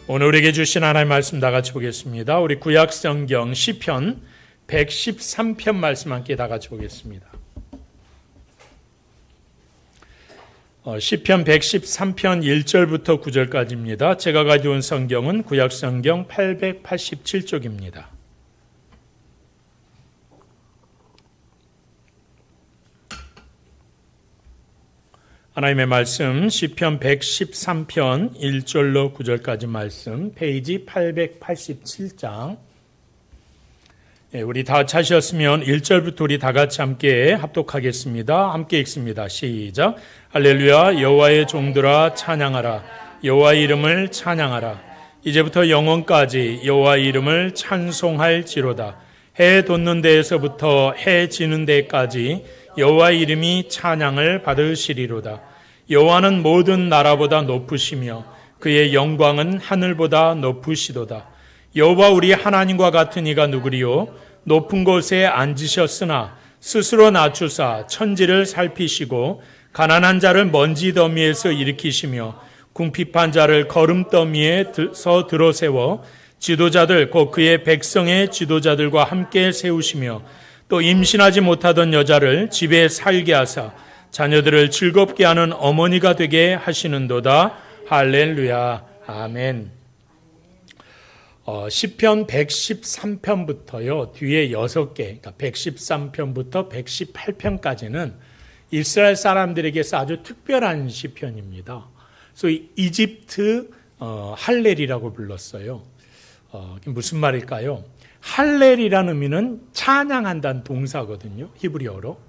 오늘 우리에게 주신 하나님의 말씀 다 같이 보겠습니다. 우리 구약 성경 시편 113편 말씀 함께 다 같이 보겠습니다. 시편 113편 1절부터 9절까지입니다. 제가 가져온 성경은 구약 성경 887쪽입니다. 하나님의 말씀 시편 113편 1절로 9절까지 말씀 페이지 887장. 우리 다 찾으셨으면 1절부터 우리 다 같이 함께 합독하겠습니다. 함께 읽습니다. 시작. 할렐루야. 여호와의 종들아 찬양하라. 여호와의 이름을 찬양하라. 이제부터 영원까지 여호와의 이름을 찬송할지로다. 해 돋는 데에서부터 해 지는 데까지 여호와의 이름이 찬양을 받으시리로다. 여호와는 모든 나라보다 높으시며 그의 영광은 하늘보다 높으시도다. 여호와 우리 하나님과 같은 이가 누구리요? 높은 곳에 앉으셨으나 스스로 낮추사 천지를 살피시고 가난한 자를 먼지 더미에서 일으키시며 궁핍한 자를 거름더미에서 들어세워 지도자들 곧 그의 백성의 지도자들과 함께 세우시며 또 임신하지 못하던 여자를 집에 살게 하사 자녀들을 즐겁게 하는 어머니가 되게 하시는도다. 할렐루야. 아멘. 시편 113편부터요. 뒤에 6개, 그러니까 113편부터 118편까지는 이스라엘 사람들에게서 아주 특별한 시편입니다. 소위 이집트 할렐이라고 불렀어요. 무슨 말일까요? 할렐이라는 의미는 찬양한다는 동사거든요. 히브리어로.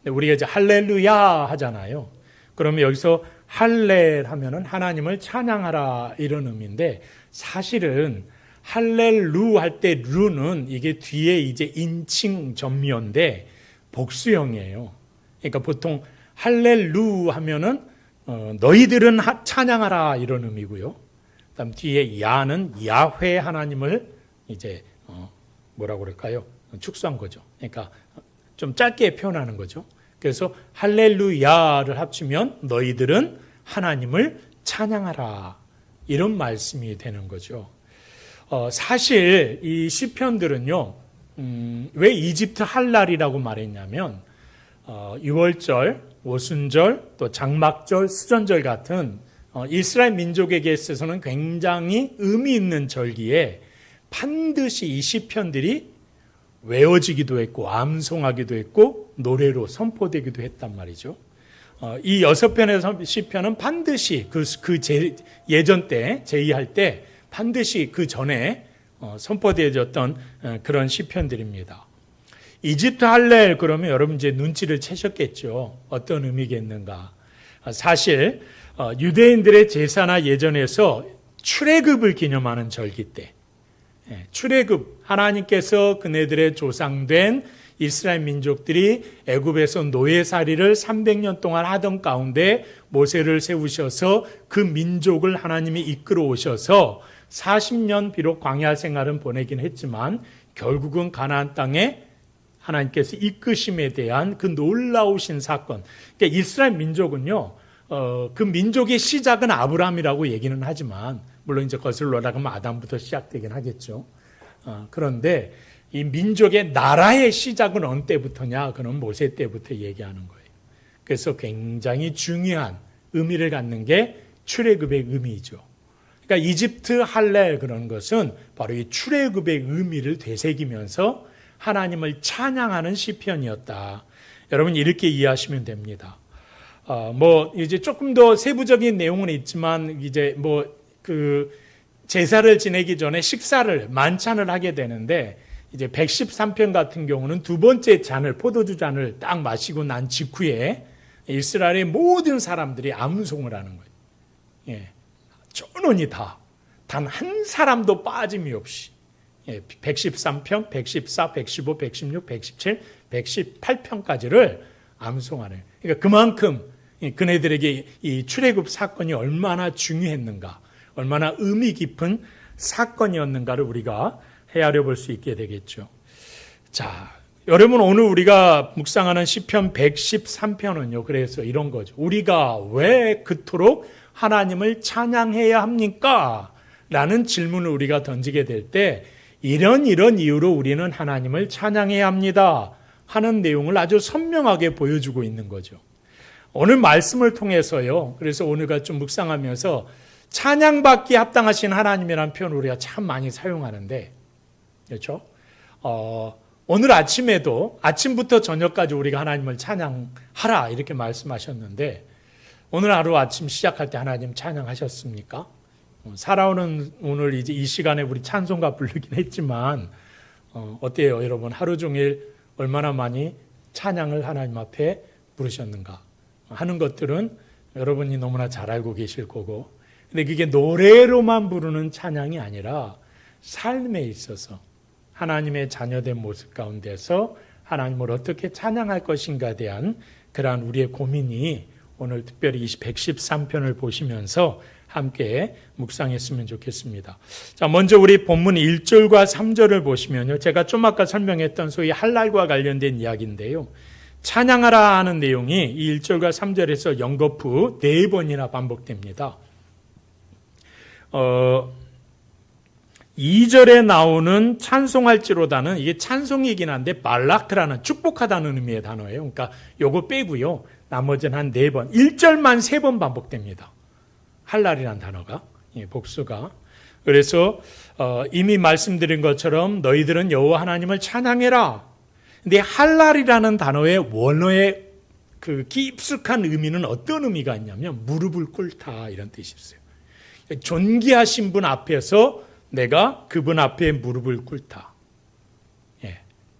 우리가 이제 할렐루야 하잖아요. 그러면 여기서 할렐 하면은 하나님을 찬양하라 이런 의미인데 사실은 할렐루 할 때 루는 이게 뒤에 이제 인칭 전미어인데 복수형이에요. 그러니까 보통 할렐루 하면은 너희들은 찬양하라 이런 의미고요. 그다음 뒤에 야는 야훼 하나님을 이제 뭐라고 그럴까요? 축소한 거죠. 그러니까 좀 짧게 표현하는 거죠. 그래서 할렐루야를 합치면 너희들은 하나님을 찬양하라 이런 말씀이 되는 거죠. 사실 이 시편들은요. 왜 이집트 할랄이라고 말했냐면 유월절, 오순절, 또 장막절, 수전절 같은 이스라엘 민족에게 있어서는 굉장히 의미 있는 절기에 반드시 이 시편들이 외워지기도 했고 암송하기도 했고 노래로 선포되기도 했단 말이죠. 이 6편의 시편은 반드시 예전 때 제의할 때 반드시 그 전에 선포되어졌던 그런 시편들입니다. 이집트 할렐 그러면 여러분 이제 눈치를 채셨겠죠. 어떤 의미겠는가. 사실 유대인들의 제사나 예전에서 출애굽을 기념하는 절기 때 출애굽 하나님께서 그네들의 조상된 이스라엘 민족들이 애굽에서 노예살이를 300년 동안 하던 가운데 모세를 세우셔서 그 민족을 하나님이 이끌어 오셔서 40년 비록 광야 생활은 보내긴 했지만 결국은 가나안 땅에 하나님께서 이끄심에 대한 그 놀라우신 사건. 그러니까 이스라엘 민족은요. 그 민족의 시작은 아브라함이라고 얘기는 하지만 물론 이제 거슬러 나가면 아담부터 시작되긴 하겠죠. 그런데 이 민족의 나라의 시작은 어느 때부터냐? 그는 모세 때부터 얘기하는 거예요. 그래서 굉장히 중요한 의미를 갖는 게 출애굽의 의미죠. 그러니까 이집트 할렐 그런 것은 바로 이 출애굽의 의미를 되새기면서 하나님을 찬양하는 시편이었다. 여러분 이렇게 이해하시면 됩니다. 이제 조금 더 세부적인 내용은 있지만 이제 제사를 지내기 전에 식사를 만찬을 하게 되는데 이제 113편 같은 경우는 두 번째 잔을 포도주 잔을 딱 마시고 난 직후에 이스라엘의 모든 사람들이 암송을 하는 거예요. 예. 전원이 다 단 한 사람도 빠짐이 없이 113편, 114, 115, 116, 117, 118편까지를 암송하는. 그러니까 그만큼 그네들에게 이 출애굽 사건이 얼마나 중요했는가, 얼마나 의미 깊은 사건이었는가를 우리가 헤아려 볼 수 있게 되겠죠. 자, 여러분 오늘 우리가 묵상하는 시편 113편은요. 그래서 이런 거죠. 우리가 왜 그토록 하나님을 찬양해야 합니까? 라는 질문을 우리가 던지게 될 때 이런 이유로 우리는 하나님을 찬양해야 합니다 하는 내용을 아주 선명하게 보여주고 있는 거죠. 오늘 말씀을 통해서요. 그래서 오늘가 좀 묵상하면서 찬양받기에 합당하신 하나님이라는 표현을 우리가 참 많이 사용하는데, 그렇죠? 오늘 아침에도 아침부터 저녁까지 우리가 하나님을 찬양하라 이렇게 말씀하셨는데, 오늘 하루 아침 시작할 때 하나님 찬양하셨습니까? 살아오는 오늘 이제 이 시간에 우리 찬송가 부르긴 했지만 어때요, 여러분? 하루 종일 얼마나 많이 찬양을 하나님 앞에 부르셨는가 하는 것들은 여러분이 너무나 잘 알고 계실 거고, 근데 그게 노래로만 부르는 찬양이 아니라 삶에 있어서 하나님의 자녀된 모습 가운데서 하나님을 어떻게 찬양할 것인가에 대한 그러한 우리의 고민이 오늘 특별히 113편을 보시면서 함께 묵상했으면 좋겠습니다. 자, 먼저 우리 본문 1절과 3절을 보시면요. 제가 좀 아까 설명했던 소위 할랄과 관련된 이야기인데요. 찬양하라 하는 내용이 이 1절과 3절에서 연거푸 4번이나 반복됩니다. 2절에 나오는 찬송할지로다는 이게 찬송이긴 한데 말라크라는 축복하다는 의미의 단어예요. 그러니까 요거 빼고요. 나머지는 한 4번, 1절만 3번 반복됩니다. 할랄이라는 단어가, 복수가. 그래서 이미 말씀드린 것처럼 너희들은 여호와 하나님을 찬양해라. 근데 할랄이라는 단어의 원어의 그 깊숙한 의미는 어떤 의미가 있냐면 무릎을 꿇다 이런 뜻이 있어요. 존귀하신 분 앞에서 내가 그분 앞에 무릎을 꿇다.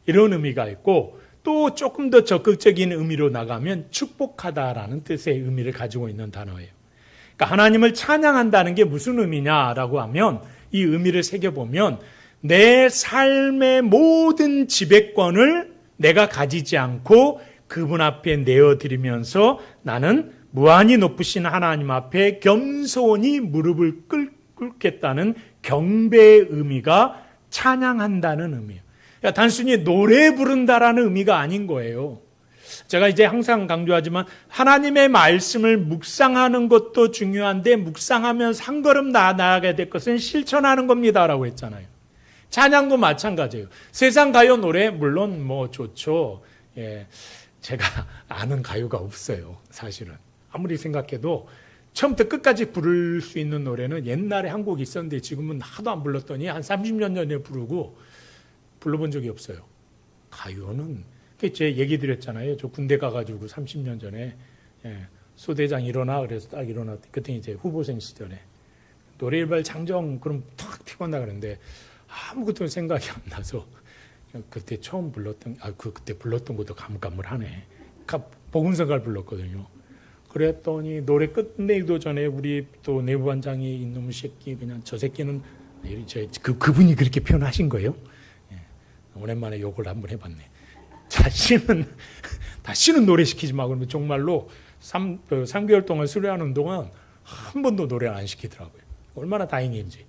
이런 의미가 있고, 또 조금 더 적극적인 의미로 나가면 축복하다라는 뜻의 의미를 가지고 있는 단어예요. 그러니까 하나님을 찬양한다는 게 무슨 의미냐라고 하면 이 의미를 새겨보면 내 삶의 모든 지배권을 내가 가지지 않고 그분 앞에 내어드리면서 나는 무한히 높으신 하나님 앞에 겸손히 무릎을 꿇겠다는 경배의 의미가 찬양한다는 의미예요. 그러니까 단순히 노래 부른다라는 의미가 아닌 거예요. 제가 이제 항상 강조하지만 하나님의 말씀을 묵상하는 것도 중요한데 묵상하면서 한 걸음 나아가야 될 것은 실천하는 겁니다라고 했잖아요. 찬양도 마찬가지예요. 세상 가요 노래 물론 뭐 좋죠. 제가 아는 가요가 없어요. 사실은 아무리 생각해도 처음부터 끝까지 부를 수 있는 노래는 옛날에 한 곡 있었는데 지금은 하도 안 불렀더니 한 30년 전에 부르고 불러본 적이 없어요. 가요는 제 얘기 드렸잖아요. 저 군대 가가지고 30년 전에 소대장 일어나 그래서 딱 일어났더니 그때 이제 후보생 시절에 노래 일발 장정 그럼 탁 튀어나 그러는데 아무것도 생각이 안 나서 그때 처음 불렀던 그때 불렀던 것도 가물가물하네. 복음성가를 불렀거든요. 그랬더니 노래 끝내기도 전에 우리 또 내부반장이 이놈 새끼 그냥 저 새끼는 그분이 그렇게 표현하신 거예요. 오랜만에 욕을 한번 해봤네. 다시는 노래 시키지 마. 그러면 정말로 3개월 동안 수료하는 동안 한 번도 노래를 안 시키더라고요. 얼마나 다행인지.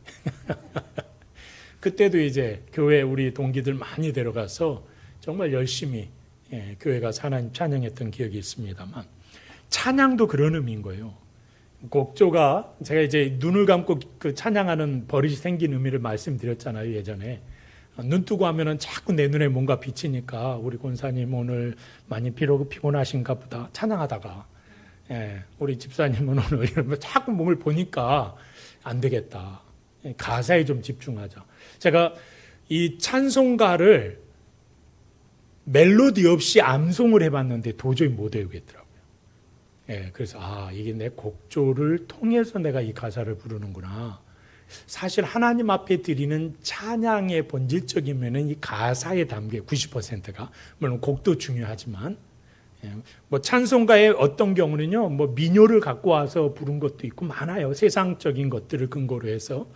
그때도 이제 교회 우리 동기들 많이 데려가서 정말 열심히 교회 가서 하나님 찬양했던 기억이 있습니다만 찬양도 그런 의미인 거예요. 곡조가 제가 이제 눈을 감고 그 찬양하는 버릇이 생긴 의미를 말씀드렸잖아요. 예전에. 눈 뜨고 하면은 자꾸 내 눈에 뭔가 비치니까 우리 권사님 오늘 많이 피곤하신가 보다 찬양하다가 우리 집사님은 오늘 이러면 자꾸 몸을 보니까 안 되겠다. 가사에 좀 집중하자. 제가 이 찬송가를 멜로디 없이 암송을 해봤는데 도저히 못 외우겠더라고요. 그래서 이게 내 곡조를 통해서 내가 이 가사를 부르는구나. 사실 하나님 앞에 드리는 찬양의 본질적인 면은 이 가사에 담겨 90%가 물론 곡도 중요하지만 뭐 찬송가의 어떤 경우는요 뭐 민요를 갖고 와서 부른 것도 있고 많아요. 세상적인 것들을 근거로 해서.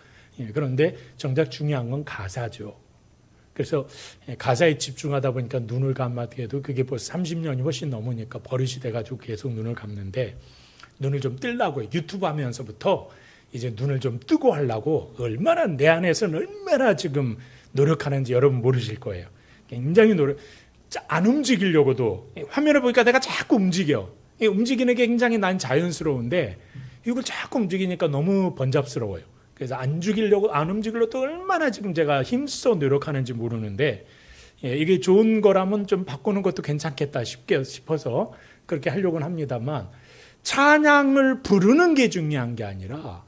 그런데 정작 중요한 건 가사죠. 그래서 가사에 집중하다 보니까 눈을 감아도 해도 그게 벌써 30년이 훨씬 넘으니까 버릇이 돼가지고 계속 눈을 감는데 눈을 좀 뜰라고 유튜브 하면서부터 이제 눈을 좀 뜨고 하려고 얼마나 내 안에서는 얼마나 지금 노력하는지 여러분 모르실 거예요. 굉장히 안 움직이려고도 화면을 보니까 내가 자꾸 움직여. 움직이는 게 굉장히 난 자연스러운데 이걸 자꾸 움직이니까 너무 번잡스러워요. 그래서 안 죽이려고, 안 움직이려고 또 얼마나 지금 제가 힘써 노력하는지 모르는데, 이게 좋은 거라면 좀 바꾸는 것도 괜찮겠다 싶어서 그렇게 하려고는 합니다만, 찬양을 부르는 게 중요한 게 아니라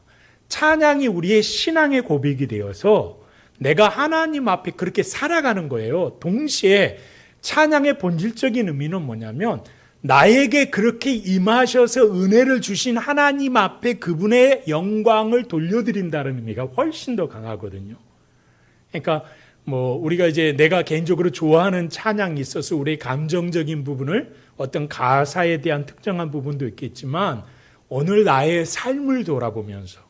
찬양이 우리의 신앙의 고백이 되어서 내가 하나님 앞에 그렇게 살아가는 거예요. 동시에 찬양의 본질적인 의미는 뭐냐면 나에게 그렇게 임하셔서 은혜를 주신 하나님 앞에 그분의 영광을 돌려드린다는 의미가 훨씬 더 강하거든요. 그러니까 우리가 이제 내가 개인적으로 좋아하는 찬양이 있어서 우리의 감정적인 부분을 어떤 가사에 대한 특정한 부분도 있겠지만 오늘 나의 삶을 돌아보면서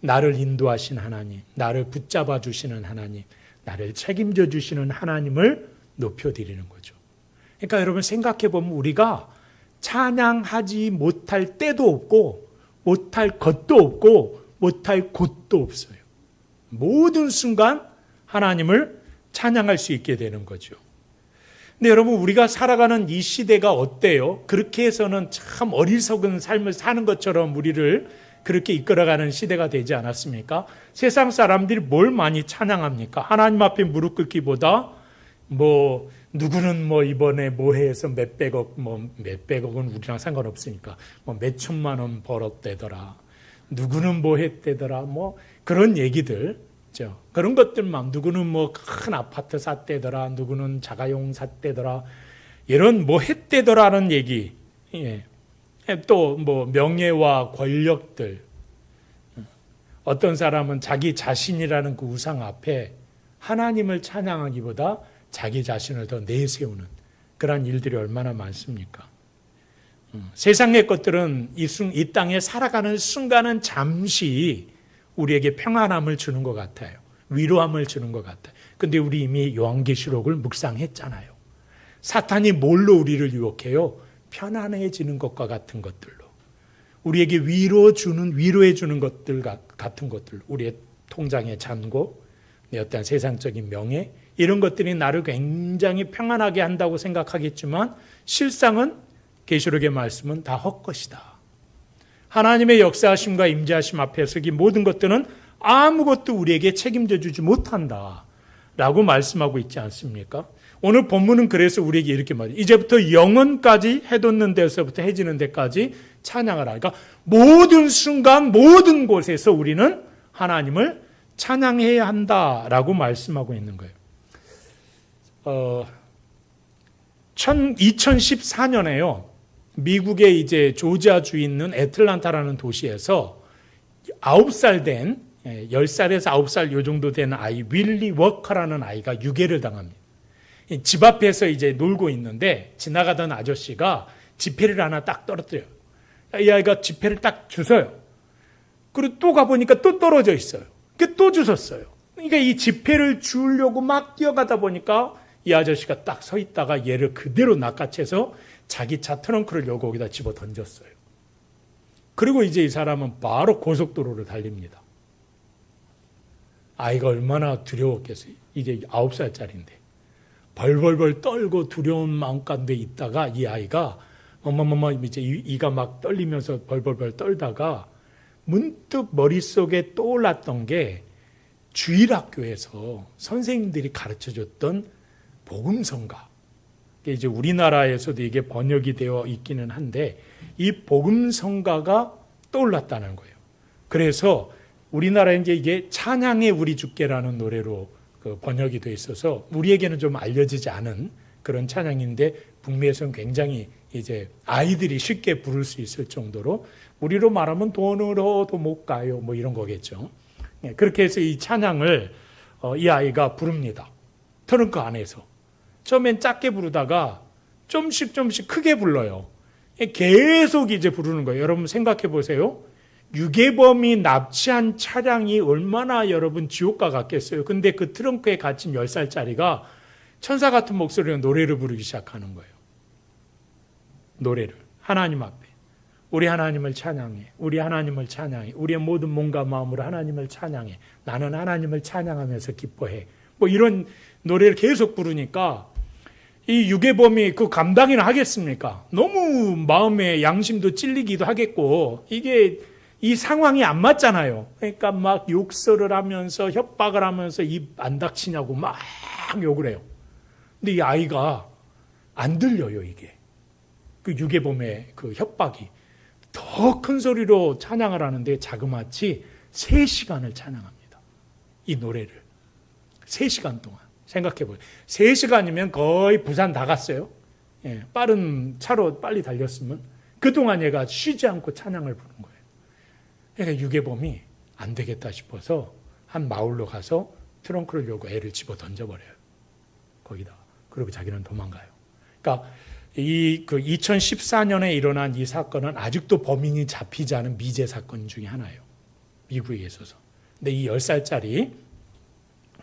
나를 인도하신 하나님, 나를 붙잡아 주시는 하나님, 나를 책임져 주시는 하나님을 높여드리는 거죠. 그러니까 여러분 생각해 보면 우리가 찬양하지 못할 때도 없고 못할 것도 없고 못할 곳도 없어요. 모든 순간 하나님을 찬양할 수 있게 되는 거죠. 근데 여러분 우리가 살아가는 이 시대가 어때요? 그렇게 해서는 참 어리석은 삶을 사는 것처럼 우리를 그렇게 이끌어가는 시대가 되지 않았습니까? 세상 사람들이 뭘 많이 찬양합니까? 하나님 앞에 무릎 꿇기보다 누구는 이번에 해서 몇백억은 우리랑 상관없으니까 몇 천만 원 벌었대더라. 누구는 했대더라. 그런 얘기들. 그런 것들만 누구는 큰 아파트 샀대더라. 누구는 자가용 샀대더라. 이런 했대더라는 얘기. 예. 또 명예와 권력들. 어떤 사람은 자기 자신이라는 그 우상 앞에 하나님을 찬양하기보다 자기 자신을 더 내세우는 그런 일들이 얼마나 많습니까? 세상의 것들은 이 땅에 살아가는 순간은 잠시 우리에게 평안함을 주는 것 같아요. 위로함을 주는 것 같아요. 근데 우리 이미 요한계시록을 묵상했잖아요. 사탄이 뭘로 우리를 유혹해요? 편안해지는 것과 같은 것들로. 우리에게 위로해 주는 것들 같은 것들. 우리의 통장의 잔고, 내 어떤 세상적인 명예, 이런 것들이 나를 굉장히 평안하게 한다고 생각하겠지만 실상은 계시록의 말씀은 다 헛것이다. 하나님의 역사하심과 임재하심 앞에서 이 모든 것들은 아무것도 우리에게 책임져 주지 못한다 라고 말씀하고 있지 않습니까? 오늘 본문은 그래서 우리에게 이렇게 말해요. 이제부터 영원까지 해돋는 데서부터 해지는 데까지 찬양하라. 그러니까 모든 순간 모든 곳에서 우리는 하나님을 찬양해야 한다라고 말씀하고 있는 거예요. 2014년에요. 미국의 이제 조지아주에 있는 애틀란타라는 도시에서 9살 된 10살에서 9살 요 정도 된 아이 윌리 워커라는 아이가 유괴를 당합니다. 집 앞에서 이제 놀고 있는데 지나가던 아저씨가 지폐를 하나 딱 떨어뜨려요. 이 아이가 지폐를 딱 주워요. 그리고 또 가보니까 또 떨어져 있어요. 또 주웠어요. 그러니까 이 지폐를 주려고 막 뛰어가다 보니까 이 아저씨가 딱 서 있다가 얘를 그대로 낚아채서 자기 차 트렁크를 열고 거기다 집어 던졌어요. 그리고 이제 이 사람은 바로 고속도로를 달립니다. 아이가 얼마나 두려웠겠어요. 이제 9살짜리인데. 벌벌벌 떨고 두려운 마음 가운데 있다가 이 아이가 이제 이가 막 떨리면서 벌벌벌 떨다가 문득 머릿속에 떠올랐던 게 주일학교에서 선생님들이 가르쳐줬던 복음성가. 이제 우리나라에서도 이게 번역이 되어 있기는 한데 이 복음성가가 떠올랐다는 거예요. 그래서 우리나라에 이게 찬양의 우리 주께라는 노래로 번역이 되어 있어서 우리에게는 좀 알려지지 않은 그런 찬양인데 북미에서는 굉장히 이제 아이들이 쉽게 부를 수 있을 정도로 우리로 말하면 돈으로도 못 가요 이런 거겠죠. 그렇게 해서 이 찬양을 이 아이가 부릅니다. 트렁크 안에서. 처음엔 작게 부르다가 좀씩 크게 불러요. 계속 이제 부르는 거예요. 여러분 생각해 보세요. 유괴범이 납치한 차량이 얼마나 여러분 지옥과 같겠어요. 근데 그 트렁크에 갇힌 10살짜리가 천사 같은 목소리로 노래를 부르기 시작하는 거예요. 노래를. 하나님 앞에. 우리 하나님을 찬양해. 우리 하나님을 찬양해. 우리의 모든 몸과 마음으로 하나님을 찬양해. 나는 하나님을 찬양하면서 기뻐해. 이런 노래를 계속 부르니까 이 유괴범이 그 감당이나 하겠습니까? 너무 마음에 양심도 찔리기도 하겠고 이게 이 상황이 안 맞잖아요. 그러니까 막 욕설을 하면서 협박을 하면서 입 안 닥치냐고 막 욕을 해요. 근데 이 아이가 안 들려요, 이게. 그 유괴범의 그 협박이. 더 큰 소리로 찬양을 하는데 자그마치 3시간을 찬양합니다. 이 노래를. 3시간 동안. 생각해보세요. 3시간이면 거의 부산 다 갔어요. 예, 빠른 차로 빨리 달렸으면. 그동안 얘가 쉬지 않고 찬양을 부른 거예요. 그러니까 유괴범이 안 되겠다 싶어서 한 마을로 가서 트렁크를 열고 애를 집어 던져버려요. 거기다. 그리고 자기는 도망가요. 그러니까 그 2014년에 일어난 이 사건은 아직도 범인이 잡히지 않은 미제 사건 중에 하나예요. 미국에 있어서. 근데 이 10살짜리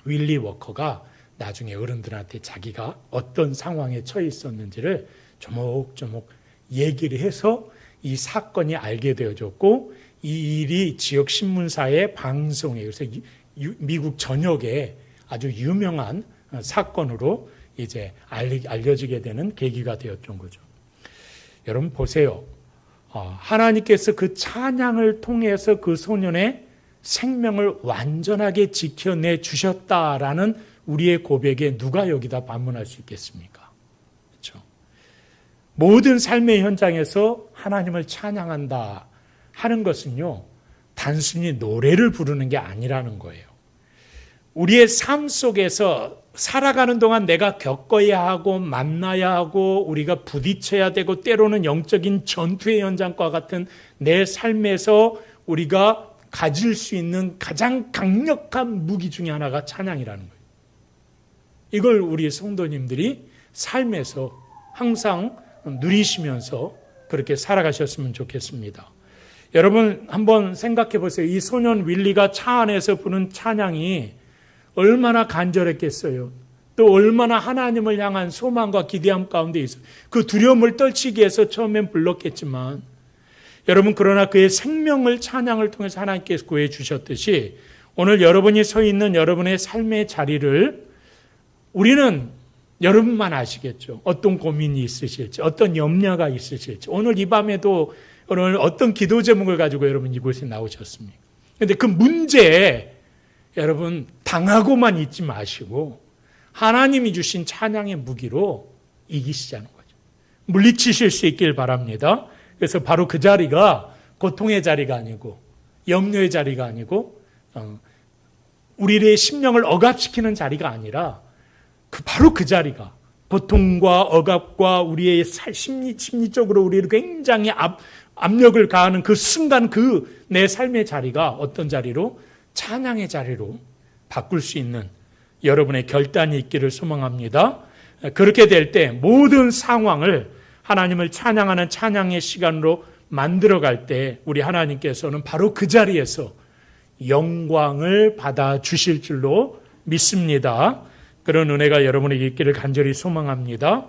윌리 워커가 나중에 어른들한테 자기가 어떤 상황에 처해 있었는지를 조목조목 얘기를 해서 이 사건이 알게 되어졌고 이 일이 지역 신문사의 방송에 그래서 미국 전역에 아주 유명한 사건으로 이제 알려지게 되는 계기가 되었던 거죠. 여러분 보세요. 하나님께서 그 찬양을 통해서 그 소년의 생명을 완전하게 지켜내 주셨다라는 우리의 고백에 누가 여기다 반문할 수 있겠습니까? 그렇죠? 모든 삶의 현장에서 하나님을 찬양한다 하는 것은요, 단순히 노래를 부르는 게 아니라는 거예요. 우리의 삶 속에서 살아가는 동안 내가 겪어야 하고 만나야 하고 우리가 부딪혀야 되고 때로는 영적인 전투의 현장과 같은 내 삶에서 우리가 가질 수 있는 가장 강력한 무기 중에 하나가 찬양이라는 거예요. 이걸 우리 성도님들이 삶에서 항상 누리시면서 그렇게 살아가셨으면 좋겠습니다. 여러분 한번 생각해 보세요. 이 소년 윌리가 차 안에서 부른 찬양이 얼마나 간절했겠어요. 또 얼마나 하나님을 향한 소망과 기대함 가운데 있어요. 그 두려움을 떨치기 위해서 처음엔 불렀겠지만 여러분 그러나 그의 생명을 찬양을 통해서 하나님께서 구해주셨듯이 오늘 여러분이 서 있는 여러분의 삶의 자리를 우리는 여러분만 아시겠죠. 어떤 고민이 있으실지 어떤 염려가 있으실지 오늘 이 밤에도 오늘 어떤 기도 제목을 가지고 여러분 이곳에 나오셨습니까? 그런데 그 문제에 여러분 당하고만 있지 마시고 하나님이 주신 찬양의 무기로 이기시자는 거죠. 물리치실 수 있길 바랍니다. 그래서 바로 그 자리가 고통의 자리가 아니고 염려의 자리가 아니고 우리의 심령을 억압시키는 자리가 아니라 바로 그 자리가 고통과 억압과 우리의 심리적으로 우리를 굉장히 압력을 가하는 그 순간 그 내 삶의 자리가 어떤 자리로? 찬양의 자리로 바꿀 수 있는 여러분의 결단이 있기를 소망합니다. 그렇게 될 때 모든 상황을 하나님을 찬양하는 찬양의 시간으로 만들어갈 때 우리 하나님께서는 바로 그 자리에서 영광을 받아 주실 줄로 믿습니다. 그런 은혜가 여러분에게 있기를 간절히 소망합니다.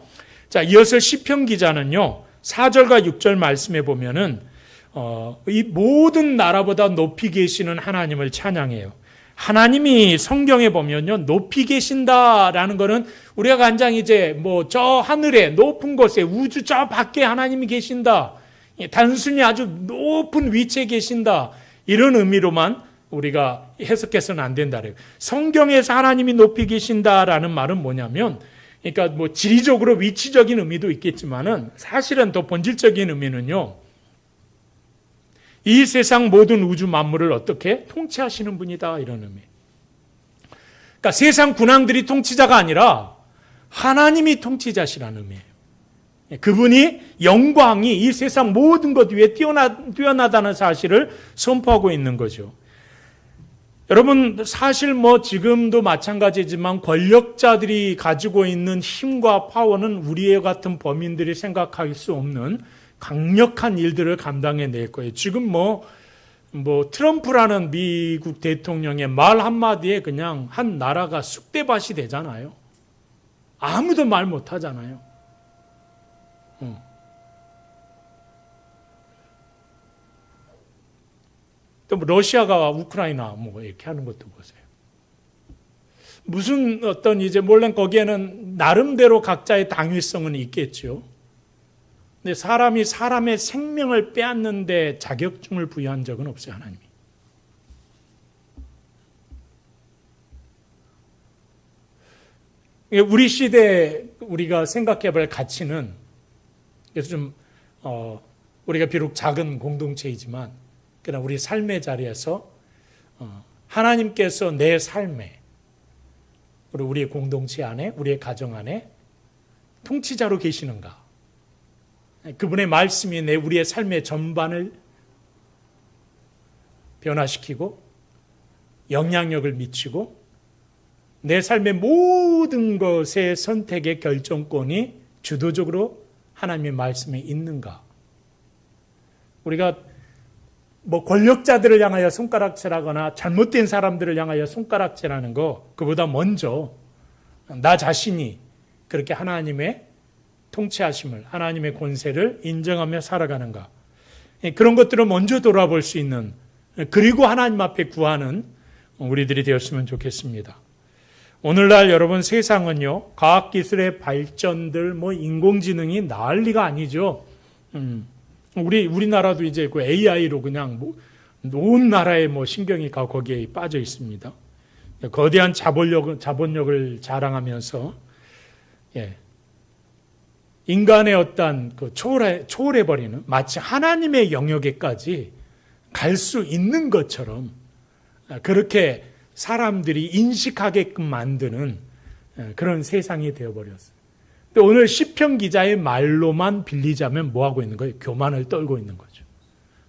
자, 이어서 시편 기자는요 4절과 6절 말씀에 보면은 이 모든 나라보다 높이 계시는 하나님을 찬양해요. 하나님이 성경에 보면요 높이 계신다라는 거는 우리가 간장 이제 뭐 저 하늘에 높은 곳에 우주 저 밖에 하나님이 계신다. 단순히 아주 높은 위치에 계신다. 이런 의미로만 우리가 해석해서는 안 된다래요. 성경에서 하나님이 높이 계신다라는 말은 뭐냐면 그러니까 뭐 지리적으로 위치적인 의미도 있겠지만은 사실은 더 본질적인 의미는요. 이 세상 모든 우주 만물을 어떻게 통치하시는 분이다 이런 의미. 그러니까 세상 군왕들이 통치자가 아니라 하나님이 통치자시라는 의미예요. 그분이 영광이 이 세상 모든 것 위에 뛰어나다는 사실을 선포하고 있는 거죠. 여러분 사실 뭐 지금도 마찬가지지만 권력자들이 가지고 있는 힘과 파워는 우리의 같은 범인들이 생각할 수 없는 강력한 일들을 감당해낼 거예요. 지금 뭐 트럼프라는 미국 대통령의 말 한마디에 그냥 한 나라가 쑥대밭이 되잖아요. 아무도 말 못하잖아요. 또 러시아가 우크라이나 뭐 이렇게 하는 것도 보세요. 무슨 어떤 이제 물론 거기에는 나름대로 각자의 당위성은 있겠죠. 근데 사람이 사람의 생명을 빼앗는데 자격증을 부여한 적은 없어요, 하나님이. 우리 시대에 우리가 생각해 볼 가치는, 그래서 좀 우리가 비록 작은 공동체이지만 그러나 우리 삶의 자리에서 하나님께서 내 삶에, 그리고 우리의 공동체 안에, 우리의 가정 안에 통치자로 계시는가? 그분의 말씀이 우리의 삶의 전반을 변화시키고 영향력을 미치고 내 삶의 모든 것의 선택의 결정권이 주도적으로 하나님의 말씀에 있는가? 우리가 권력자들을 향하여 손가락질하거나 잘못된 사람들을 향하여 손가락질하는 거, 그보다 먼저 나 자신이 그렇게 하나님의 통치하심을, 하나님의 권세를 인정하며 살아가는가? 그런 것들을 먼저 돌아볼 수 있는, 그리고 하나님 앞에 구하는 우리들이 되었으면 좋겠습니다. 오늘날 여러분, 세상은요, 과학기술의 발전들, 인공지능이 난리가 아니죠. 우리나라도 이제 그 AI로 그냥 온 나라의 신경이 거기에 빠져 있습니다. 거대한 자본력을 자랑하면서, 인간의 어떤 초월해버리는, 마치 하나님의 영역에까지 갈 수 있는 것처럼 그렇게 사람들이 인식하게끔 만드는 그런 세상이 되어버렸어요. 근데 오늘 시편 기자의 말로만 빌리자면 뭐하고 있는 거예요? 교만을 떨고 있는 거죠.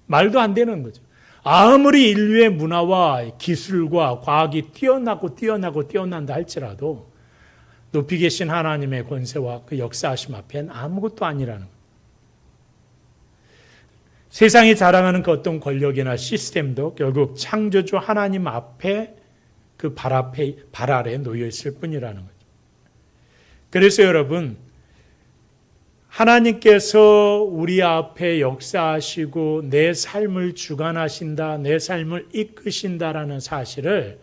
말도 안 되는 거죠. 아무리 인류의 문화와 기술과 과학이 뛰어난다 할지라도 높이 계신 하나님의 권세와 그 역사하심 앞엔 아무것도 아니라는 거예요. 세상이 자랑하는 그 어떤 권력이나 시스템도 결국 창조주 하나님 앞에, 그 발 아래에 놓여 있을 뿐이라는 거죠. 그래서 여러분, 하나님께서 우리 앞에 역사하시고 내 삶을 주관하신다, 내 삶을 이끄신다라는 사실을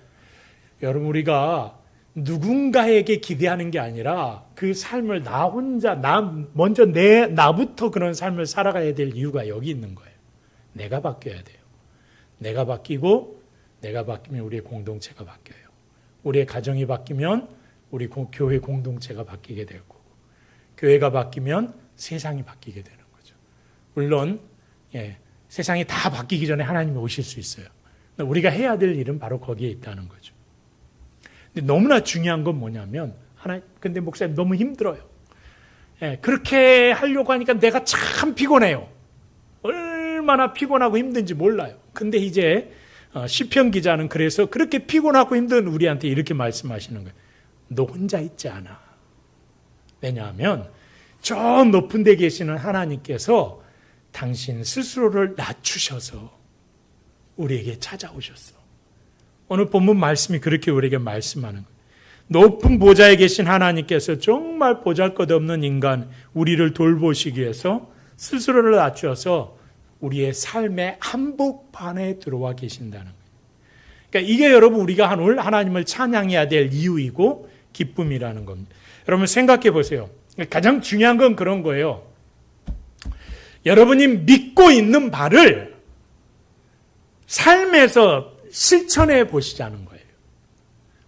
여러분, 우리가 누군가에게 기대하는 게 아니라 그 삶을 나 혼자, 먼저 나부터 그런 삶을 살아가야 될 이유가 여기 있는 거예요. 내가 바뀌어야 돼요. 내가 바뀌고, 내가 바뀌면 우리의 공동체가 바뀌어요. 우리의 가정이 바뀌면 우리 교회 공동체가 바뀌게 될 거고, 교회가 바뀌면 세상이 바뀌게 되는 거죠. 물론 세상이 다 바뀌기 전에 하나님이 오실 수 있어요. 우리가 해야 될 일은 바로 거기에 있다는 거죠. 근데 너무나 중요한 건 뭐냐면, 근데 목사님 너무 힘들어요. 그렇게 하려고 하니까 내가 참 피곤해요. 얼마나 피곤하고 힘든지 몰라요. 근데 이제 시편 기자는 그래서 그렇게 피곤하고 힘든 우리한테 이렇게 말씀하시는 거예요. 너 혼자 있지 않아. 왜냐하면 저 높은 데 계시는 하나님께서 당신 스스로를 낮추셔서 우리에게 찾아오셨어. 오늘 본문 말씀이 그렇게 우리에게 말씀하는 거예요. 높은 보좌에 계신 하나님께서 정말 보잘것없는 인간, 우리를 돌보시기 위해서 스스로를 낮추어서 우리의 삶의 한복판에 들어와 계신다는 거예요. 그러니까 이게 여러분, 우리가 오늘 하나님을 찬양해야 될 이유이고 기쁨이라는 겁니다. 여러분 생각해 보세요. 가장 중요한 건 그런 거예요. 여러분이 믿고 있는 바를 삶에서 실천해 보시자는 거예요.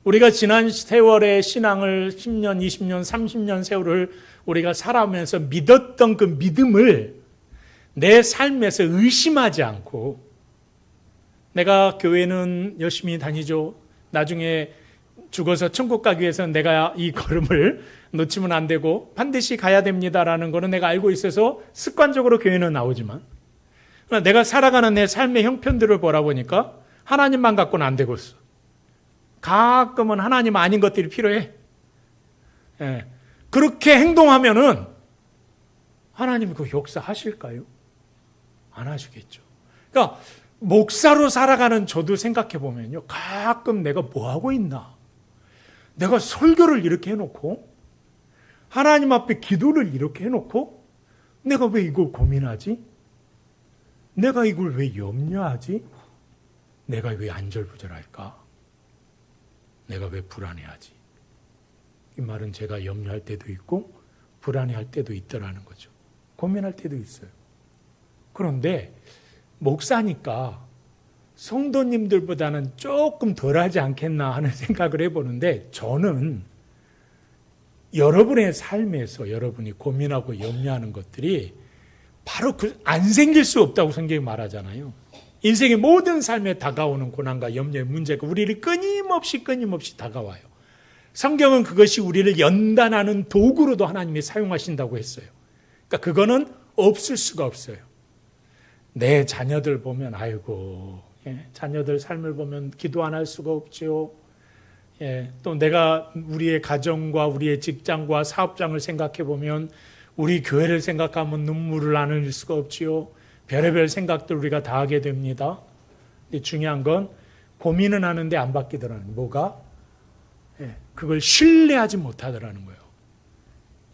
우리가 지난 세월의 신앙을 10년, 20년, 30년 세월을 우리가 살아오면서 믿었던 그 믿음을 내 삶에서 의심하지 않고, 내가 교회는 열심히 다니죠. 나중에 죽어서 천국 가기 위해서 내가 이 걸음을 놓치면 안 되고 반드시 가야 됩니다라는 거는 내가 알고 있어서 습관적으로 교회는 나오지만, 내가 살아가는 내 삶의 형편들을 보라보니까 하나님만 갖고는 안 되고 있어. 가끔은 하나님 아닌 것들이 필요해. 그렇게 행동하면은 하나님이 그 역사하실까요? 안 하시겠죠. 그러니까 목사로 살아가는 저도 생각해 보면요, 가끔 내가 뭐 하고 있나? 내가 설교를 이렇게 해놓고 하나님 앞에 기도를 이렇게 해놓고 내가 왜 이걸 고민하지? 내가 이걸 왜 염려하지? 내가 왜 안절부절할까? 내가 왜 불안해하지? 이 말은 제가 염려할 때도 있고 불안해할 때도 있더라는 거죠. 고민할 때도 있어요. 그런데 목사니까 성도님들보다는 조금 덜하지 않겠나 하는 생각을 해보는데, 저는 여러분의 삶에서 여러분이 고민하고 염려하는 것들이 바로 안 생길 수 없다고 성경이 말하잖아요. 인생의 모든 삶에 다가오는 고난과 염려의 문제가 우리를 끊임없이 다가와요. 성경은 그것이 우리를 연단하는 도구로도 하나님이 사용하신다고 했어요. 그러니까 그거는 없을 수가 없어요. 내 자녀들 보면 아이고, 자녀들 삶을 보면 기도 안 할 수가 없죠. 또 내가 우리의 가정과 우리의 직장과 사업장을 생각해 보면 우리 교회를 생각하면 눈물을 안 흘릴 수가 없지요. 별의별 생각들 우리가 다 하게 됩니다. 근데 중요한 건 고민은 하는데 안 바뀌더라는, 뭐가? 그걸 신뢰하지 못하더라는 거예요.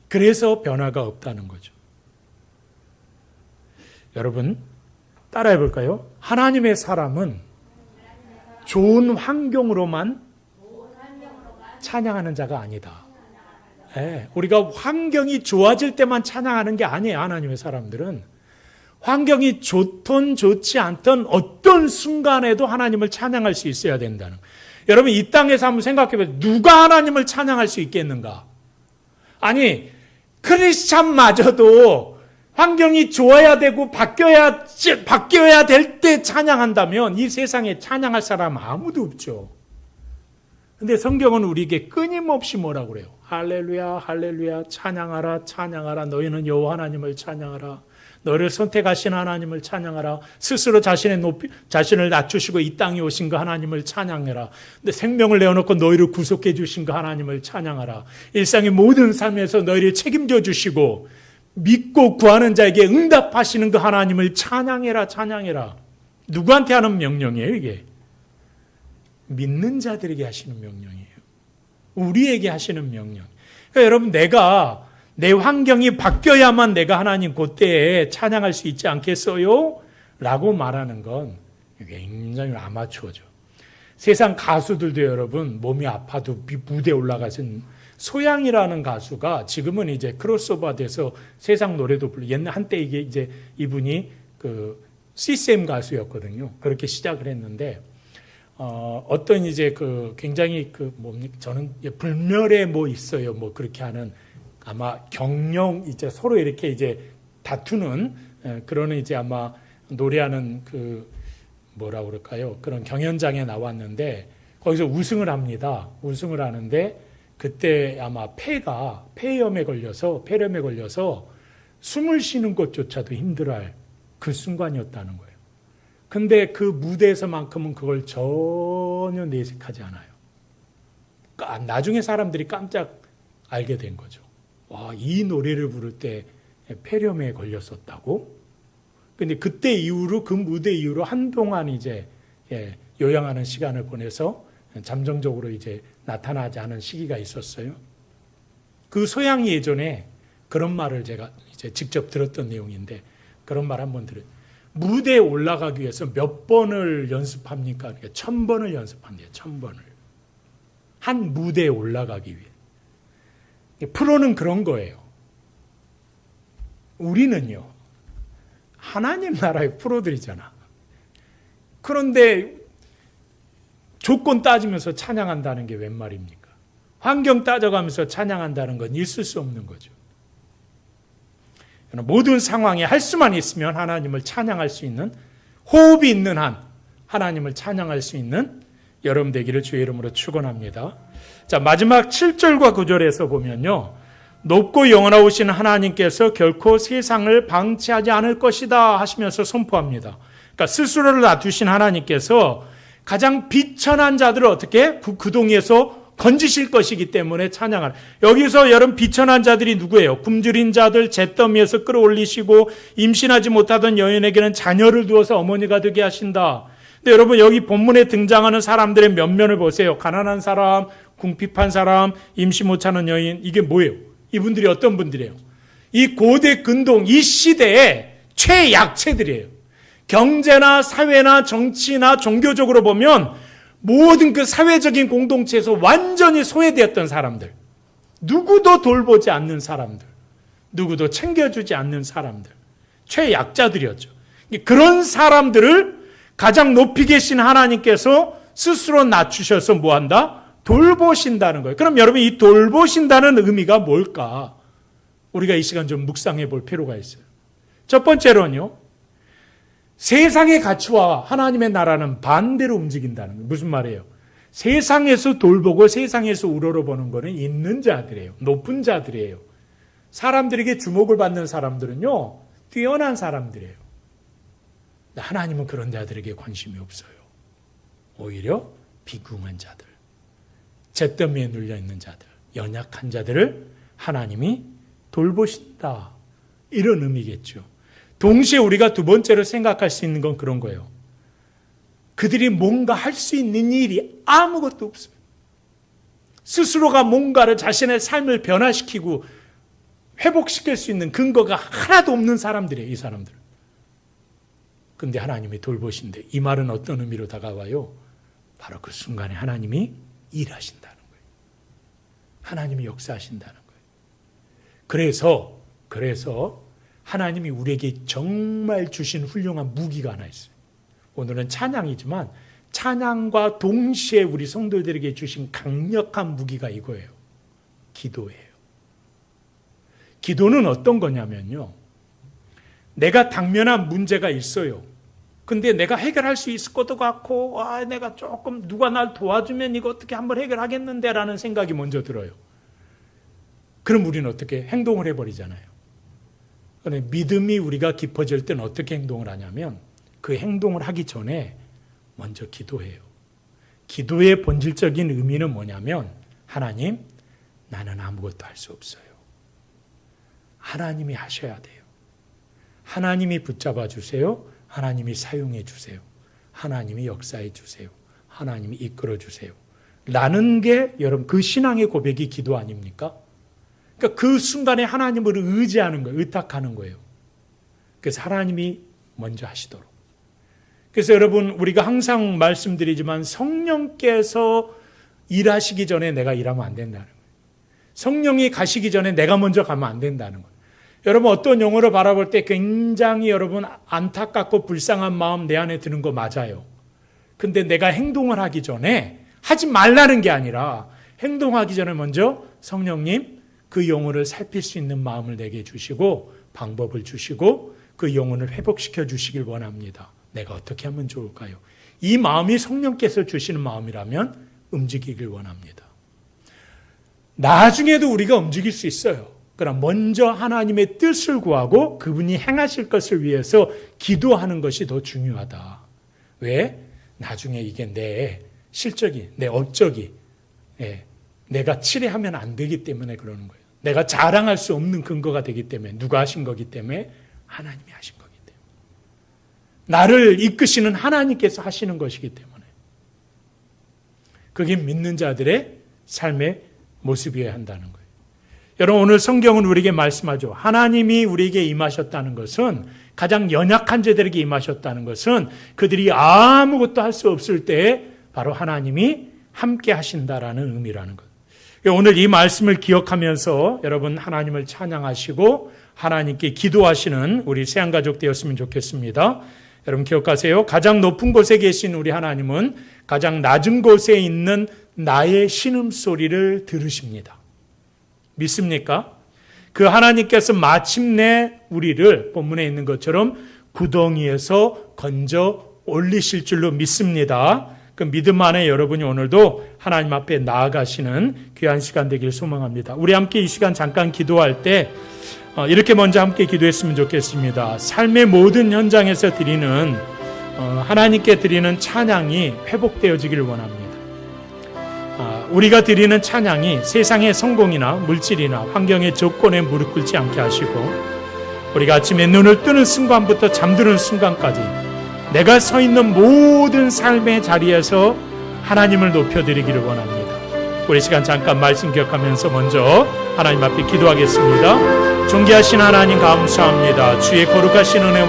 그래서 변화가 없다는 거죠. 여러분, 따라해 볼까요? 하나님의 사람은 좋은 환경으로만 찬양하는 자가 아니다. 우리가 환경이 좋아질 때만 찬양하는 게 아니에요. 하나님의 사람들은 환경이 좋든 좋지 않든 어떤 순간에도 하나님을 찬양할 수 있어야 된다는 거예요. 여러분, 이 땅에서 한번 생각해보세요. 누가 하나님을 찬양할 수 있겠는가? 아니, 크리스찬마저도 환경이 좋아야 되고 바뀌어야 될 때 찬양한다면 이 세상에 찬양할 사람 아무도 없죠. 근데 성경은 우리에게 끊임없이 뭐라고 그래요? 할렐루야, 할렐루야, 찬양하라, 찬양하라. 너희는 여호와 하나님을 찬양하라. 너를 선택하신 하나님을 찬양하라. 스스로 자신을 낮추시고 이 땅에 오신 그 하나님을 찬양해라. 근데 생명을 내어놓고 너희를 구속해 주신 그 하나님을 찬양하라. 일상의 모든 삶에서 너희를 책임져 주시고 믿고 구하는 자에게 응답하시는 그 하나님을 찬양해라, 찬양해라. 누구한테 하는 명령이에요, 이게? 믿는 자들에게 하시는 명령이에요. 우리에게 하시는 명령. 그러니까 여러분, 내가 내 환경이 바뀌어야만 내가 하나님 그때에 찬양할 수 있지 않겠어요? 라고 말하는 건 굉장히 아마추어죠. 세상 가수들도 여러분 몸이 아파도 무대에 올라가신 소양이라는 가수가 지금은 이제 크로스오버 돼서 세상 노래도 부르고, 옛날 한때 이게 이제 이분이 그 CCM 가수였거든요. 그렇게 시작을 했는데 어떤 이제 그 굉장히 그 뭡니까, 저는 불멸에 뭐 있어요 뭐 그렇게 하는, 아마 경영 이제 서로 이렇게 이제 다투는 그런 이제 아마 노래하는 그 뭐라 그럴까요? 그런 경연장에 나왔는데 거기서 우승을 합니다. 우승을 하는데 그때 아마 폐렴에 걸려서 숨을 쉬는 것조차도 힘들어할 그 순간이었다는 거예요. 근데 그 무대에서만큼은 그걸 전혀 내색하지 않아요. 나중에 사람들이 깜짝 알게 된 거죠. 와, 이 노래를 부를 때 폐렴에 걸렸었다고? 근데 그때 이후로, 그 무대 이후로 한동안 이제 요양하는 시간을 보내서 잠정적으로 이제 나타나지 않은 시기가 있었어요. 그 소양이 예전에 그런 말을 제가 이제 직접 들었던 내용인데, 그런 말 한번 들어요. 무대에 올라가기 위해서 몇 번을 연습합니까? 그러니까 1000번을 연습한대요. 1000번을. 한 무대에 올라가기 위해. 프로는 그런 거예요. 우리는요, 하나님 나라의 프로들이잖아. 그런데 조건 따지면서 찬양한다는 게 웬 말입니까? 환경 따져가면서 찬양한다는 건 있을 수 없는 거죠. 모든 상황에 할 수만 있으면 하나님을 찬양할 수 있는, 호흡이 있는 한 하나님을 찬양할 수 있는 여러분 되기를 주의 이름으로 축원합니다. 자, 마지막 7절과 9절에서 보면요, 높고 영원하신 하나님께서 결코 세상을 방치하지 않을 것이다 하시면서 선포합니다. 그러니까 스스로를 낮추신 하나님께서 가장 비천한 자들을 어떻게 그 동에서 건지실 것이기 때문에 찬양하라. 여기서 여러분 비천한 자들이 누구예요? 굶주린 자들, 잿더미에서 끌어올리시고 임신하지 못하던 여인에게는 자녀를 두어서 어머니가 되게 하신다. 근데 여러분, 여기 본문에 등장하는 사람들의 면면을 보세요. 가난한 사람, 궁핍한 사람, 임신 못하는 여인, 이게 뭐예요? 이분들이 어떤 분들이에요? 이 고대 근동, 이 시대의 최약체들이에요. 경제나 사회나 정치나 종교적으로 보면 모든 그 사회적인 공동체에서 완전히 소외되었던 사람들, 누구도 돌보지 않는 사람들, 누구도 챙겨주지 않는 사람들, 최약자들이었죠. 그런 사람들을 가장 높이 계신 하나님께서 스스로 낮추셔서 뭐한다? 돌보신다는 거예요. 그럼 여러분, 이 돌보신다는 의미가 뭘까? 우리가 이 시간 좀 묵상해 볼 필요가 있어요. 첫 번째로는요, 세상의 가치와 하나님의 나라는 반대로 움직인다는 거예요. 무슨 말이에요? 세상에서 돌보고 세상에서 우러러보는 거는 있는 자들이에요. 높은 자들이에요. 사람들에게 주목을 받는 사람들은요, 뛰어난 사람들이에요. 하나님은 그런 자들에게 관심이 없어요. 오히려 비궁한 자들, 잿더미에 눌려있는 자들, 연약한 자들을 하나님이 돌보신다. 이런 의미겠죠. 동시에 우리가 두 번째로 생각할 수 있는 건 그런 거예요. 그들이 뭔가 할 수 있는 일이 아무것도 없어요. 스스로가 뭔가를 자신의 삶을 변화시키고 회복시킬 수 있는 근거가 하나도 없는 사람들이에요. 이 사람들. 근데 하나님이 돌보신대. 이 말은 어떤 의미로 다가와요? 바로 그 순간에 하나님이 일하신다는 거예요. 하나님이 역사하신다는 거예요. 그래서 하나님이 우리에게 정말 주신 훌륭한 무기가 하나 있어요. 오늘은 찬양이지만 찬양과 동시에 우리 성도들에게 주신 강력한 무기가 이거예요. 기도예요. 기도는 어떤 거냐면요, 내가 당면한 문제가 있어요. 근데 내가 해결할 수 있을 것도 같고, 내가 조금 누가 날 도와주면 이거 어떻게 한번 해결하겠는데 라는 생각이 먼저 들어요. 그럼 우리는 어떻게 행동을 해버리잖아요. 그런데 믿음이 우리가 깊어질 때는 어떻게 행동을 하냐면, 그 행동을 하기 전에 먼저 기도해요. 기도의 본질적인 의미는 뭐냐면, 하나님, 나는 아무것도 할 수 없어요. 하나님이 하셔야 돼요. 하나님이 붙잡아 주세요. 하나님이 사용해 주세요. 하나님이 역사해 주세요. 하나님이 이끌어 주세요. 라는 게 여러분 그 신앙의 고백이 기도 아닙니까? 그러니까 그 순간에 하나님을 의지하는 거예요. 의탁하는 거예요. 그래서 하나님이 먼저 하시도록. 그래서 여러분, 우리가 항상 말씀드리지만 성령께서 일하시기 전에 내가 일하면 안 된다는 거예요. 성령이 가시기 전에 내가 먼저 가면 안 된다는 거예요. 여러분, 어떤 용어를 바라볼 때 굉장히 여러분 안타깝고 불쌍한 마음 내 안에 드는 거 맞아요. 근데 내가 행동을 하기 전에, 하지 말라는 게 아니라 행동하기 전에 먼저 성령님, 그 영혼을 살필 수 있는 마음을 내게 주시고 방법을 주시고 그 영혼을 회복시켜 주시길 원합니다. 내가 어떻게 하면 좋을까요? 이 마음이 성령께서 주시는 마음이라면 움직이길 원합니다. 나중에도 우리가 움직일 수 있어요. 그러나 먼저 하나님의 뜻을 구하고 그분이 행하실 것을 위해서 기도하는 것이 더 중요하다. 왜? 나중에 이게 내 실적이, 내 업적이, 내가 치레하면 안 되기 때문에 그러는 거예요. 내가 자랑할 수 없는 근거가 되기 때문에, 누가 하신 거기 때문에? 하나님이 하신 거기 때문에. 나를 이끄시는 하나님께서 하시는 것이기 때문에. 그게 믿는 자들의 삶의 모습이어야 한다는 거예요. 여러분, 오늘 성경은 우리에게 말씀하죠. 하나님이 우리에게 임하셨다는 것은, 가장 연약한 자들에게 임하셨다는 것은 그들이 아무것도 할 수 없을 때 바로 하나님이 함께 하신다라는 의미라는 것. 오늘 이 말씀을 기억하면서 여러분 하나님을 찬양하시고 하나님께 기도하시는 우리 새한가족 되었으면 좋겠습니다. 여러분 기억하세요. 가장 높은 곳에 계신 우리 하나님은 가장 낮은 곳에 있는 나의 신음소리를 들으십니다. 믿습니까? 그 하나님께서 마침내 우리를 본문에 있는 것처럼 구덩이에서 건져 올리실 줄로 믿습니다. 그 믿음 안에 여러분이 오늘도 하나님 앞에 나아가시는 귀한 시간 되길 소망합니다. 우리 함께 이 시간 잠깐 기도할 때 이렇게 먼저 함께 기도했으면 좋겠습니다. 삶의 모든 현장에서 드리는 하나님께 드리는 찬양이 회복되어지기를 원합니다. 우리가 드리는 찬양이 세상의 성공이나 물질이나 환경의 조건에 무릎 꿇지 않게 하시고, 우리가 아침에 눈을 뜨는 순간부터 잠드는 순간까지 내가 서 있는 모든 삶의 자리에서 하나님을 높여드리기를 원합니다. 우리 시간 잠깐 말씀 기억하면서 먼저 하나님 앞에 기도하겠습니다. 존귀하신 하나님 감사합니다. 주의 거룩하신 은혜와